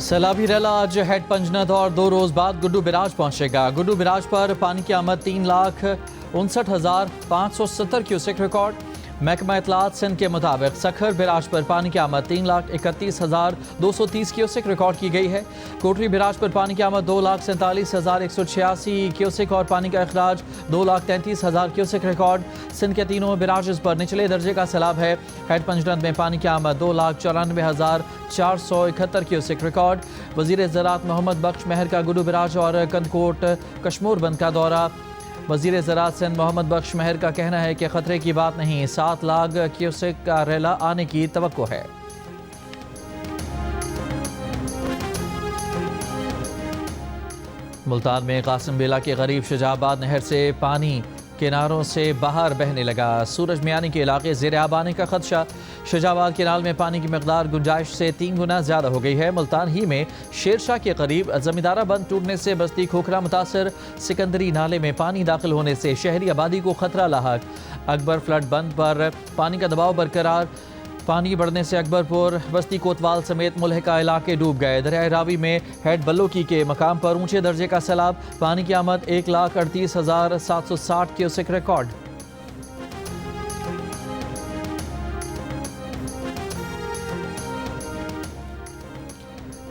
सैलाबी रैला आज हेड पंजनद और 2 रोज बाद गुड्डू बिराज पहुंचेगा। गुड्डू बिराज पर पानी की आमद 3,59,570 क्यूसेक रिकॉर्ड। महकमा इतलात सिंध के मुताबिक सखर बिराज पर पानी की आमद 3,31,230 क्यूसेक रिकॉर्ड की गई है। कोटरी बिराज पर पानी की आमद 2,47,186 क्यूसेक और पानी का अखराज 2,33,000 क्यूसेक रिकॉर्ड। सिंध के तीनों बिराजेस पर निचले दर्जे का सैलाब है। हेड पंजनद में पानी की आमद 2,94,471 क्यूसेक रिकॉर्ड। वज़ीर ज़राअत मोहम्मद बख्श महर का गुड्डू बिराज और कंदकोट कशमोरबंद का दौरा। वज़ीर ज़राअत सिंध मोहम्मद बख्श महर का कहना है कि ख़तरे की बात नहीं, 7 लाख क्यूसेक का रेला आने की तवक्को है। मुल्तान में कासिम बेला के करीब शजाबाद नहर से पानी किनारों से बाहर बहने लगा। सूरज मियानी के इलाके ज़ेर आब आने का खदशा। शजाबाद केनाल में पानी की मकदार गुंजाइश से 3 गुना ज़्यादा हो गई है। मुल्तान ही में शेरशाह के करीब जमींदारा बंद टूटने से बस्ती खोखरा मुतासर। सिकंदरी नाले में पानी दाखिल होने से शहरी आबादी को खतरा लाहक। अकबर फ्लड बंद पर पानी का दबाव बरकरार। पानी बढ़ने से अकबरपुर, बस्ती कोतवाल समेत मुल्हिका इलाके डूब गए। दरियाए रावी में हेड बल्लोकी के मकाम पर ऊंचे दर्जे का सैलाब। पानी की आमद 1,38,760 क्यूसेक रिकॉर्ड।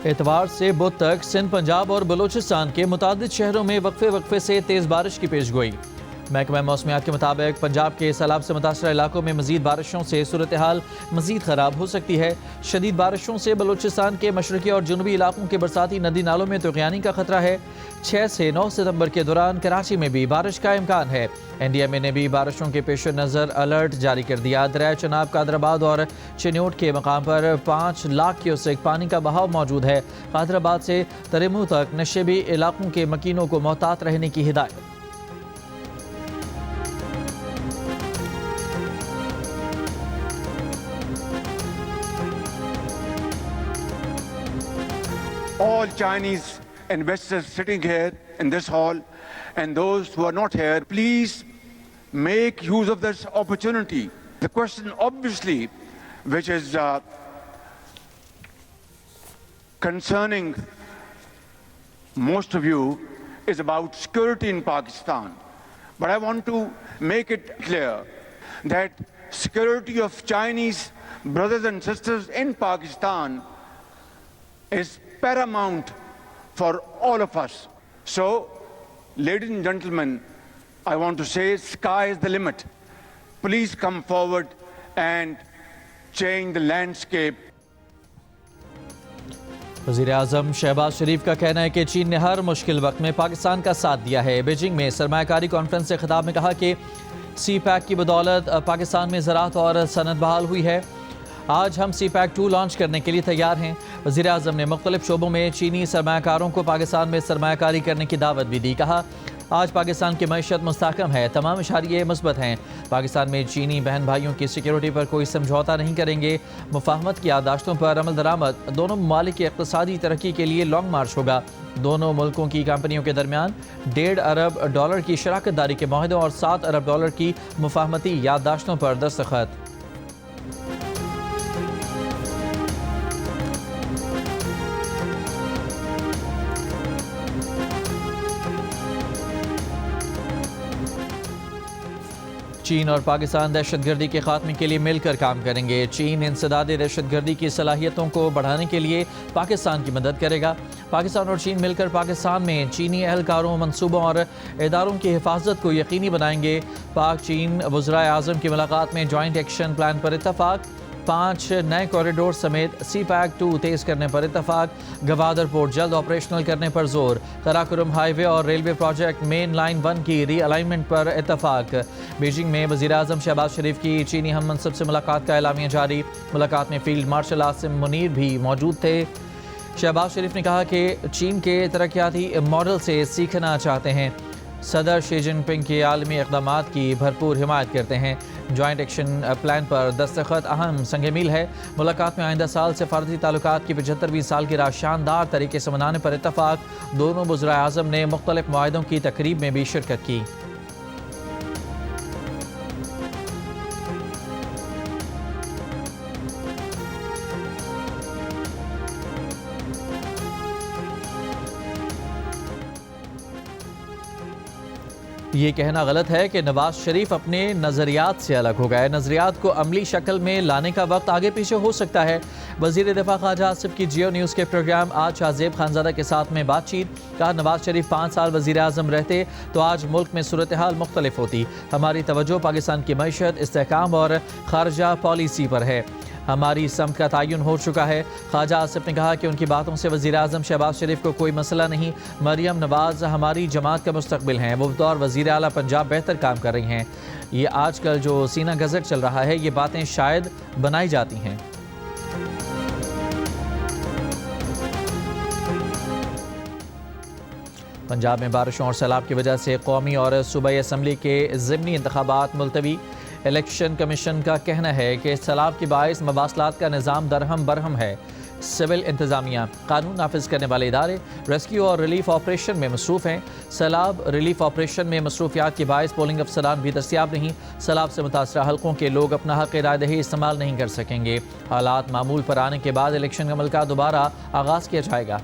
एतवार से बुध तक सिंध, पंजाब और बलोचिस्तान के मुतादिद शहरों में वक्फे वक्फे से तेज़ बारिश की पेशगोई। महकमा मौसमियात के मुताबिक पंजाब के सैलाब से मुतासर इलाकों में मजीद बारिशों से सूरत हाल मजीद ख़राब हो सकती है। शदीद बारिशों से बलूचिस्तान के मशरकी और जनूबी इलाकों के बरसाती नदी नालों में तुग़यानी का खतरा है। 6 से 9 सितंबर के दौरान कराची में भी बारिश का इम्कान है। NDMA ने भी बारिशों के पेश नज़र अलर्ट जारी कर दिया। दरिया चनाब, कादराबाद और चिन्योट के मकाम पर 5 लाख क्यूसेक पानी का बहाव मौजूद है। कादराबाद से तरेमू तक नशेबी इलाकों के मकीनों को मोहतात रहने की हिदायत। All Chinese investors sitting here in this hall and those who are not here, please make use of this opportunity. The question obviously which is concerning most of you is about security in Pakistan. But I want to make it clear that security of Chinese brothers and sisters in Pakistan is paramount for all of us. So, ladies and gentlemen, I want to say sky is the limit. Please come forward and change the landscape. वज़ीर आज़म शहबाज शरीफ का कहना है कि चीन ने हर मुश्किल वक्त में पाकिस्तान का साथ दिया है। बीजिंग में सरमायाकारी कॉन्फ्रेंस से खिताब में कहा कि CPEC की बदौलत पाकिस्तान में ज़राअत और सनत बहाल हुई है। आज हम CPEC 2 लॉन्च करने के लिए तैयार हैं। वज़ीर आज़म ने मुख्तलिफ शोबों में चीनी सरमायाकारों को पाकिस्तान में सरमायाकारी करने की दावत भी दी। कहा, आज पाकिस्तान की मईशत मुस्तहकम है, तमाम इशारे मुस्बत हैं। पाकिस्तान में चीनी बहन भाइयों की सिक्योरिटी पर कोई समझौता नहीं करेंगे। मुफाहमत की यादाश्तों पर अमल दरामद दोनों ममालिक की इक़्तिसादी तरक्की के लिए लॉन्ग मार्च होगा। दोनों मुल्कों की कंपनियों के दरमियान $1.5 अरब की शराकत दारी के माहिदों और $7 अरब की मुफाहमती यादाश्तों पर दस्तखत। चीन और पाकिस्तान दहशतगर्दी के खात्मे के लिए मिलकर काम करेंगे। चीन इंसदाद दहशतगर्दी की सलाहियतों को बढ़ाने के लिए पाकिस्तान की मदद करेगा। पाकिस्तान और चीन मिलकर पाकिस्तान में चीनी एहलकारों, मनसूबों और इदारों की हिफाजत को यकीनी बनाएंगे। पाक चीन वज़राए आज़म की मुलाकात में जॉइंट एक्शन प्लान पर इत्तफाक। 5 नए कॉरिडोर समेत CPEC 2 तेज़ करने पर इत्तफाक। गवादर पोर्ट जल्द ऑपरेशनल करने पर जोर। कराकोरम हाईवे और रेलवे प्रोजेक्ट मेन लाइन 1 की रीअलाइनमेंट पर इत्तफाक। बीजिंग में वज़ीर आज़म शहबाज शरीफ की चीनी हम मनसब से मुलाकात का एलामिया जारी। मुलाकात में फील्ड मार्शल आसिम मुनीर भी मौजूद थे। शहबाज शरीफ ने कहा कि चीन के तरक्याती मॉडल से सीखना चाहते हैं। सदर शी जिनपिंग के आलमी इक़दामात की भरपूर हिमायत करते हैं। जॉइंट एक्शन प्लान पर दस्तखत अहम संग मील है। मुलाकात में आइंदा साल सफारती ताल्लुकात की 75वीं सालगिरह शानदार तरीके से मनाने पर इत्तफाक। दोनों वज़राए आज़म ने मुख्तलिफ मुआहिदों की तकरीब में भी शिरकत की। ये कहना गलत है कि नवाज शरीफ अपने नज़रियात से अलग हो गए। नज़रियात को अमली शक्ल में लाने का वक्त आगे पीछे हो सकता है। वज़ीर दिफा ख्वाजा आसिफ की जियो न्यूज़ के प्रोग्राम आज शाहजेब खानज़ादा के साथ में बातचीत। कहा, नवाज शरीफ 5 साल वज़ीर आज़म रहते तो आज मुल्क में सूरत हाल मुख्तलिफ होती। हमारी तवज्जो पाकिस्तान की मईशत, इस्तेहकाम और खारजा पॉलिसी पर है। हमारी समत का तयन हो चुका है। ख्वाजा आसिफ ने कहा कि उनकी बातों से वज़ीर आज़म शहबाज शरीफ को कोई मसला नहीं। मरियम नवाज हमारी जमात का मुस्तकबिल हैं। वो बतौर वज़ीर आला पंजाब बेहतर काम कर रही हैं। ये आजकल जो सीना गज़ट चल रहा है, ये बातें शायद बनाई जाती हैं। पंजाब में बारिशों और सैलाब की वजह से कौमी और सूबाई असम्बली के ज़िमनी इंतखाबात मुलतवी। इलेक्शन कमीशन का कहना है कि सैलाब के बायस मवासलात का निज़ाम दरहम बरहम है। सिविल इंतज़ामिया, कानून नाफिज करने वाले इदारे रेस्क्यू और रिलीफ ऑपरेशन में मसरूफ़ हैं। सैलाब रिलीफ ऑपरेशन में मसरूफियात के बायस पोलिंग अफसरान भी दस्तियाब नहीं। सैलाब से मुतासरा हल्कों के लोग अपना हक़ राय दही इस्तेमाल नहीं कर सकेंगे। हालात मामूल पर आने के बाद इलेक्शन अमल का दोबारा आगाज़ किया जाएगा।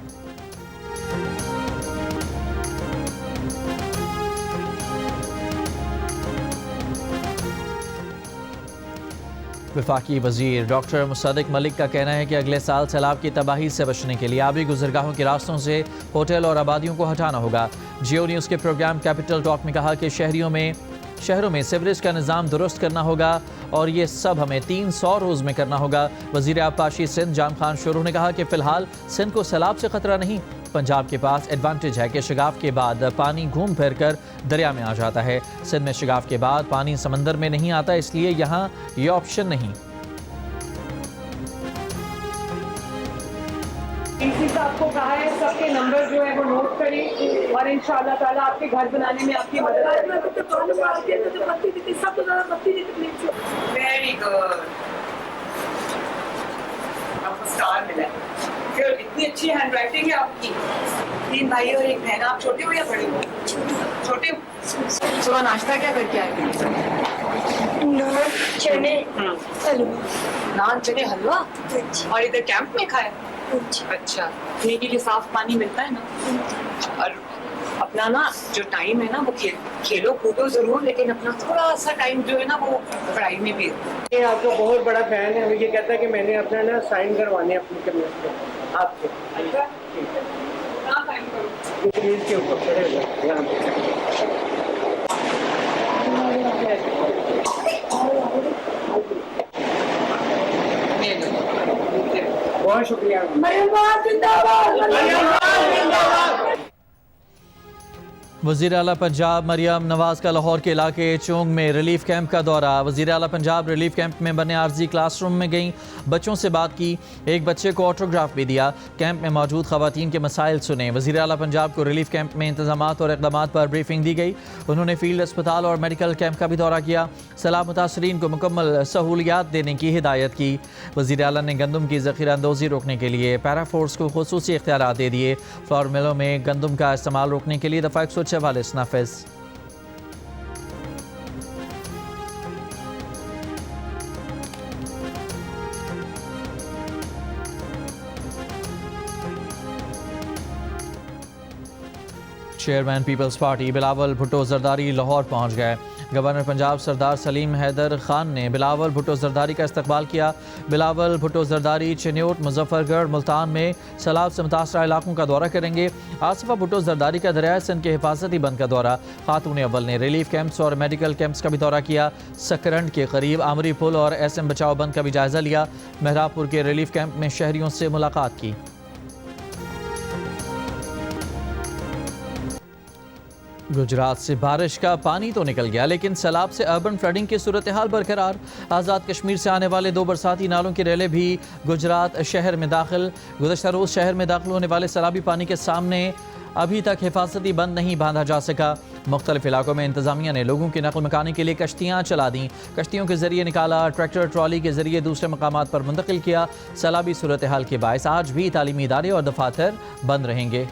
वफाकी वज़ीर डॉक्टर मुसद्दिक मलिक का कहना है कि अगले साल सैलाब की तबाही से बचने के लिए आबी गुजरगाहों के रास्तों से होटल और आबादियों को हटाना होगा। जियो न्यूज़ के प्रोग्राम कैपिटल टॉक में कहा कि शहरों में सीवरेज का निज़ाम दुरुस्त करना होगा और ये सब हमें 300 रोज़ में करना होगा। वज़ीर आबपाशी सिंध जाम खान शुरू ने कहा कि फ़िलहाल सिंध को सैलाब से ख़तरा नहीं। पंजाब के पास एडवांटेज है कि शगाफ के बाद पानी घूम फिर कर दरिया में आ जाता है। सिंध में शगाफ के बाद पानी समंदर में नहीं आता, इसलिए यहाँ ये ऑप्शन नहीं। डीसी साहब को कहा है सबके नंबर जो है वो नोट करें और इंशाअल्लाह ताला आपके घर बनाने में आपकी मदद वेरी गुड। आपको स्टार मिला है। फिर इतनी अच्छी हैंड राइटिंग है आपकी। 3 भाई और 1 बहन। आप छोटे हो या बड़े हो? छोटे हो। सुबह नाश्ता क्या करके आए? नान चने हलवा। और इधर कैंप में खाया? अच्छा, पीने के लिए साफ पानी मिलता है ना? और अपना ना जो टाइम है ना वो खेलो कूदो जरूर, लेकिन अपना थोड़ा सा टाइम जो है ना वो पढ़ाई में भी। ये आपका बहुत बड़ा फैन है। ये कहता है कि मैंने अपना ना साइन करवाने अपनी कमीज पे आपसे। कहाँ साइन करूँ? कमीज के ऊपर खड़े हो जाओ यहाँ पे। बहुत शुक्रिया। वज़ीर आला पंजाब मरियम नवाज का लाहौर के इलाके चोंग में रिलीफ कैंप का दौरा। वज़ीर आला पंजाब रिलीफ कैंप में बने आर्जी क्लासरूम में गईं, बच्चों से बात की, एक बच्चे को ऑटोग्राफ भी दिया। कैंप में मौजूद ख़वातीन के मसाइल सुने। वज़ीर आला पंजाब को रिलीफ कैंप में इंतज़ामात और इक़दामात पर ब्रीफिंग दी गई। उन्होंने फील्ड अस्पताल और मेडिकल कैंप का भी दौरा किया। सैलाब मुतासरीन को मुकम्मल सहूलियात देने की हिदायत की। वज़ीर आला ने गंदम की ज़ख़ीरा अंदोज़ी रोकने के लिए पैरा फोर्स को खुसूसी इख्तियारात दे दिए। फ्लावर मिलों में गंदम का इस्तेमाल रोकने के लिए दफ़ा 144 नाफिज। Chairman People's party Bilawal Bhutto Zardari Lahore पहुंच गए। गवर्नर पंजाब सरदार सलीम हैदर खान ने बिलावल भुट्टो जरदारी का इस्तकबाल किया। बिलावल भुट्टो जरदारी चिन्योट, मुजफ्फरगढ़, मुल्तान में सैलाब से मुतासरा इलाकों का दौरा करेंगे। आसिफा भुट्टो जरदारी का दरियाए सिंध के हिफाजती बंद का दौरा। खातून अव्वल ने रिलीफ कैंप्स और मेडिकल कैंप्स का भी दौरा किया। सकरंड के करीब आमरी पुल और SM बचाओ बंद का भी जायजा लिया। मेहराबपुर के रिलीफ कैंप में शहरियों से मुलाकात की। गुजरात से बारिश का पानी तो निकल गया, लेकिन सैलाब से अर्बन फ्लडिंग की सूरत हाल बरकरार। आज़ाद कश्मीर से आने वाले 2 बरसाती नालों की रेले भी गुजरात शहर में दाखिल। गुज़श्ता रोज़ शहर में दाखिल होने वाले सैलाबी पानी के सामने अभी तक हिफाजती बंद नहीं बांधा जा सका। मुख्तलिफ इलाकों में इंतजामिया ने लोगों की नकल मकानी के लिए कश्तियाँ चला दी। कश्तियों के जरिए निकाला, ट्रैक्टर ट्रॉली के जरिए दूसरे मकामात पर मुंतकिल किया। सैलाबी सूरत हाल के बायस आज भी तालीमी इदारे और दफातर बंद रहेंगे।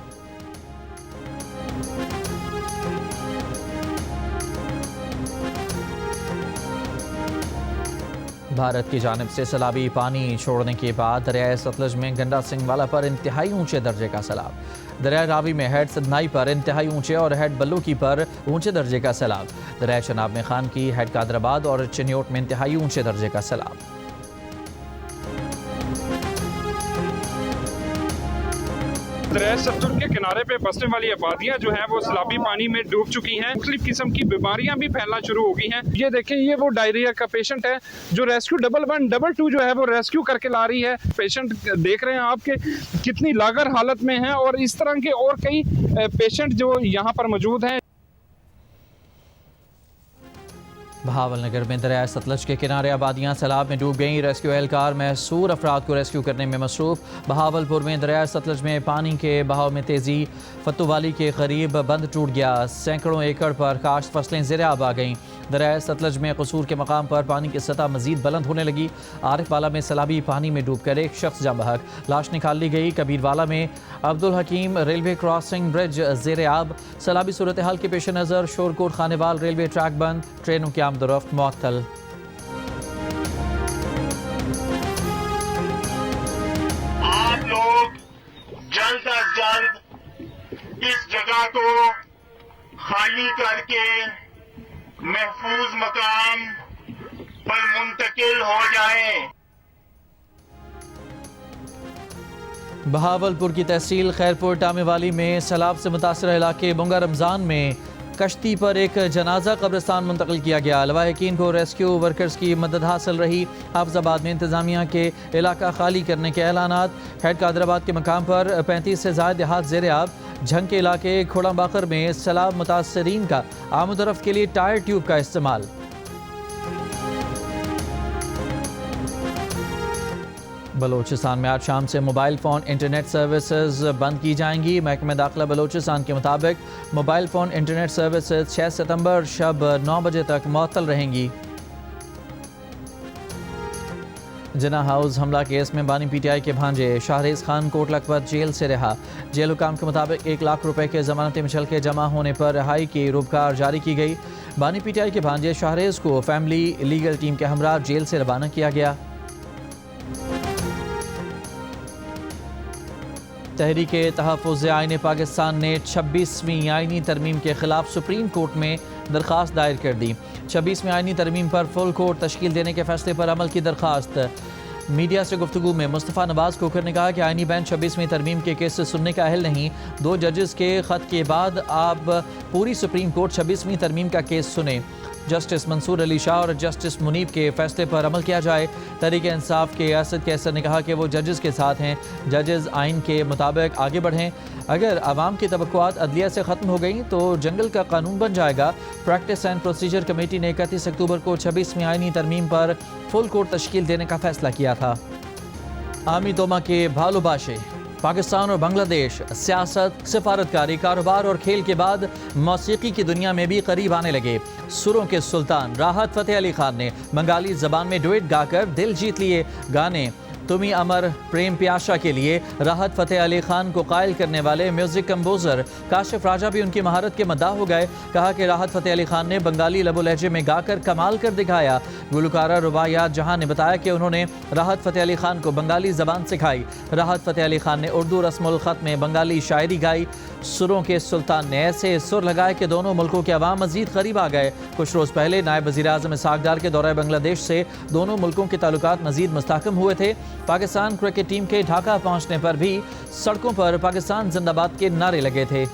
भारत की जानिब से सैलाबी पानी छोड़ने के बाद दरियाए सतलज में गंडा सिंह वाला पर इंतहाई ऊंचे दर्जे का सैलाब। दरिया रावी में हेड सदनाई पर इंतहाई ऊंचे और हेड बल्लूकी पर ऊंचे दर्जे का सैलाब। दरिया चनाब में खान की, हेड कादराबाद और चिन्योट में इंतहाई ऊंचे दर्जे का सैलाब। दरिया सतलुज के किनारे पे बसने वाली आबादियां जो हैं वो सैलाबी पानी में डूब चुकी हैं। मुख्तलिफ किस्म की बीमारियां भी फैलना शुरू हो गई हैं। ये देखें, ये वो डायरिया का पेशेंट है जो रेस्क्यू 112 जो है वो रेस्क्यू करके ला रही है। पेशेंट देख रहे हैं आपके कितनी लागर हालत में हैं और इस तरह के और कई पेशेंट जो यहाँ पर मौजूद हैं। बहावलनगर में दरिया सतलज के किनारे आबादियां सैलाब में डूब गईं। रेस्क्यू एहलकार महसूर अफराद को रेस्क्यू करने में मसरूफ। बहावलपुर में दरिया सतलज में पानी के बहाव में तेज़ी। फतुवाली के करीब बंद टूट गया। सैकड़ों एकड़ पर काश्त फसलें ज़ेर-ए-आब आ गईं। दरिया सतलज में कसूर के मकाम पर पानी की सतह मजीद बुलंद होने लगी। आरिफवाला में सैलाबी पानी में डूब कर एक शख्स जाँ बहक, लाश निकाल ली गई। कबीरवाला में अब्दुल हकीम रेलवे क्रॉसिंग ब्रिज ज़ेर-ए-आब। सैलाबी सूरत हाल के पेश नज़र शोरकोट खानेवाल रेलवे ट्रैक बंद, ट्रेनों की आमदोरफ्त मुअत्तल। आप लोग जल्द अज जल्द इस जगह को खाली करके महफूज मकाम पर मुंतकिल हो जाएं। बहावलपुर की तहसील खैरपुर टामेवाली में सैलाब से मुतासर इलाके बुंगा रमज़ान में कश्ती पर एक जनाजा कब्रिस्तान मुंतकिल किया गया। लवाहिकीन को रेस्क्यू वर्कर्स की मदद हासिल रही। हाफिजाबाद में इंतजामिया के इलाका खाली करने के ऐलानात। हेड कादराबाद के मकाम पर 35 से ज़ायद देहात ज़ेर-ए-आब। झंग के इलाके खोड़ाबाखर में सैलाब मुतासरीन का आमदरफ्त के लिए टायर ट्यूब का इस्तेमाल। बलोचिस्तान में आज शाम से मोबाइल फ़ोन इंटरनेट सर्विसेज बंद की जाएंगी। महकमे दाखिला बलोचिस्तान के मुताबिक मोबाइल फ़ोन इंटरनेट सर्विसेज 6 सितंबर शब 9 बजे तक मुअत्तल रहेंगी। जिना हाउस हमला केस में बानी पीटीआई के भांजे शाहरेज खान कोट लखपत जेल से रिहा। जेल हुकाम के मुताबिक 1 लाख रुपए के जमानती मिशल के जमा होने पर रिहाई की रुबकार जारी की गई। बानी पीटीआई के भांजे शाहरेज को फैमिली लीगल टीम के हमरा जेल से रवाना किया गया। तहरीके तहफ़्फ़ुज़ आईन पाकिस्तान ने 26वीं आईनी तरमीम के खिलाफ सुप्रीम कोर्ट में दरख्वास्त दायर कर दी। 26वीं आईनी तरमीम पर फुल कोर्ट तश्कील देने के फैसले पर अमल की दरख्वास्त। मीडिया से गुफ्तगू में मुस्तफ़ा नवाज कोकर ने कहा कि आईनी बेंच 26वीं तरमीम के केस से सुनने का अहल नहीं। 2 जजेस के ख़त के बाद आप पूरी सुप्रीम कोर्ट 26वीं तरमीम का केस सुने। जस्टिस मंसूर अली शाह और जस्टिस मुनीब के फैसले पर अमल किया जाए। तहरीक इंसाफ के असद कैसर ने कहा कि वो जजेस के साथ हैं। जजेस आइन के मुताबिक आगे बढ़ें। अगर आवाम की तवक्कुआत अदलिया से ख़त्म हो गई तो जंगल का कानून बन जाएगा। प्रैक्टिस एंड प्रोसीजर कमेटी ने 31 अक्टूबर को 26वीं आइनी तरमीम पर फुल कोर्ट तश्कील देने का फैसला किया था। आमी तोमा के भालूबाशे पाकिस्तान और बांग्लादेश सियासत, सिफारतकारी, कारोबार और खेल के बाद मौसीकी की दुनिया में भी करीब आने लगे। सुरों के सुल्तान राहत फ़तेह अली खान ने बंगाली ज़बान में डुएट गाकर दिल जीत लिए। गाने तुमी अमर प्रेम प्याशा के लिए राहत फ़तेह अली खान को कायल करने वाले म्यूज़िक कंपोज़र काशिफ राजा भी उनकी महारत के मद्दाह हो गए। कहा कि राहत फ़तेह अली खान ने बंगाली लबो लहजे में गाकर कमाल कर दिखाया। गुलकारा रुबायात जहां ने बताया कि उन्होंने राहत फ़तेह अली खान को बंगाली ज़बान सिखाई। राहत फ़तेह अली खान ने उर्दू रस्मुल ख़त में बंगाली शायरी गाई। सुरों के सुल्तान ने ऐसे सुर लगाए कि दोनों मुल्कों के अवाम मज़ीद करीब आ गए। कुछ रोज़ पहले नायब वज़ीर आज़म इसहाक़ डार के दौरे बांग्लादेश से दोनों मुल्कों के ताल्लुकात मज़ीद मुस्तहकम हुए थे। पाकिस्तान क्रिकेट टीम के ढाका पहुंचने पर भी सड़कों पर पाकिस्तान जिंदाबाद के नारे लगे थे।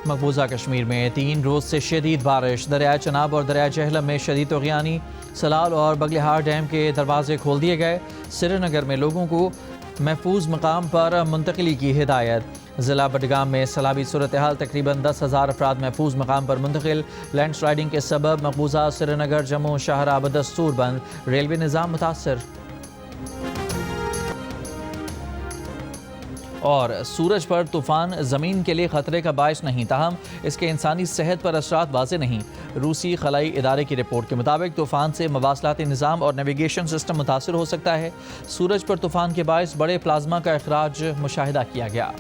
मकबूजा कश्मीर में 3 रोज़ से शदीद बारिश। दरिया चनाब और दरिया जहलम में शदीद तग़यानी। सलाल और बगलिहार डैम के दरवाजे खोल दिए गए। श्रीनगर में लोगों को महफूज मकाम पर मुंतकिली की हिदायत। ज़िला बडगाम में सैलाबी सूरत हाल, तकरीबन 10,000 अफराद महफूज मकाम पर मुंतकिल। लैंड स्लाइडिंग के सबब मकबूजा श्रीनगर जम्मू शाहरा बदस्तूर बंद। रेलवे निज़ाम मुतासर। और सूरज पर तूफ़ान ज़मीन के लिए ख़तरे का बायस नहीं, ताहम इसके इंसानी सेहत पर असरात वाज़े नहीं। रूसी खलाई इदारे की रिपोर्ट के मुताबिक तूफ़ान से मवासलाती निज़ाम और नेविगेशन सिस्टम मुतासर हो सकता है। सूरज पर तूफ़ान के बायस बड़े प्लाज्मा का अखराज मुशाहिदा किया गया।